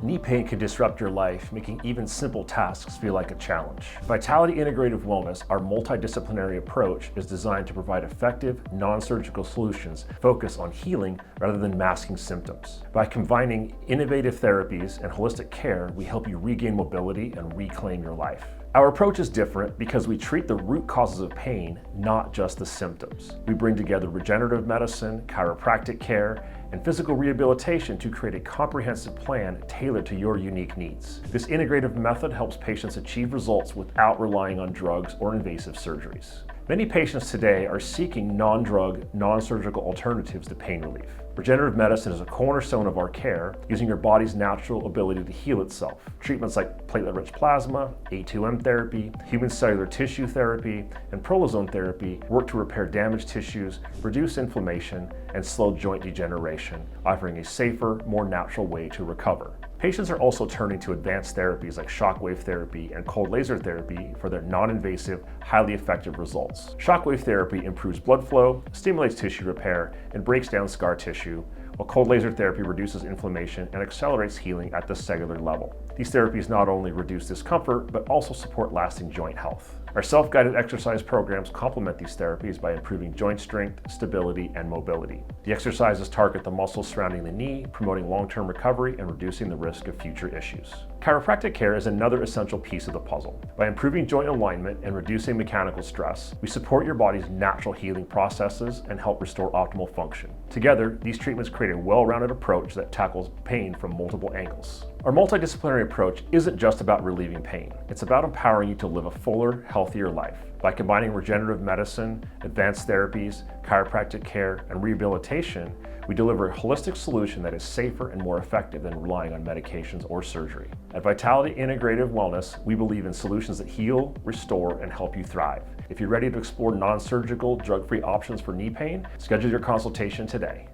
Knee pain can disrupt your life, making even simple tasks feel like a challenge. Vitality Integrative Wellness, our multidisciplinary approach, is designed to provide effective, non-surgical solutions focused on healing rather than masking symptoms. By combining innovative therapies and holistic care, we help you regain mobility and reclaim your life. Our approach is different because we treat the root causes of pain, not just the symptoms. We bring together regenerative medicine, chiropractic care, and physical rehabilitation to create a comprehensive plan tailored to your unique needs. This integrative method helps patients achieve results without relying on drugs or invasive surgeries. Many patients today are seeking non-drug, non-surgical alternatives to pain relief. Regenerative medicine is a cornerstone of our care, using your body's natural ability to heal itself. Treatments like platelet-rich plasma, A2M therapy, human cellular tissue therapy, and prolozone therapy work to repair damaged tissues, reduce inflammation, and slow joint degeneration, offering a safer, more natural way to recover. Patients are also turning to advanced therapies like shockwave therapy and cold laser therapy for their non-invasive, highly effective results. Shockwave therapy improves blood flow, stimulates tissue repair, and breaks down scar tissue, while cold laser therapy reduces inflammation and accelerates healing at the cellular level. These therapies not only reduce discomfort, but also support lasting joint health. Our self-guided exercise programs complement these therapies by improving joint strength, stability, and mobility. The exercises target the muscles surrounding the knee, promoting long-term recovery and reducing the risk of future issues. Chiropractic care is another essential piece of the puzzle. By improving joint alignment and reducing mechanical stress, we support your body's natural healing processes and help restore optimal function. Together, these treatments create a well-rounded approach that tackles pain from multiple angles. Our multidisciplinary approach isn't just about relieving pain. It's about empowering you to live a fuller, healthier life. By combining regenerative medicine, advanced therapies, chiropractic care, and rehabilitation, we deliver a holistic solution that is safer and more effective than relying on medications or surgery. At Vitality Integrative Wellness, we believe in solutions that heal, restore, and help you thrive. If you're ready to explore non-surgical, drug-free options for knee pain, schedule your consultation today.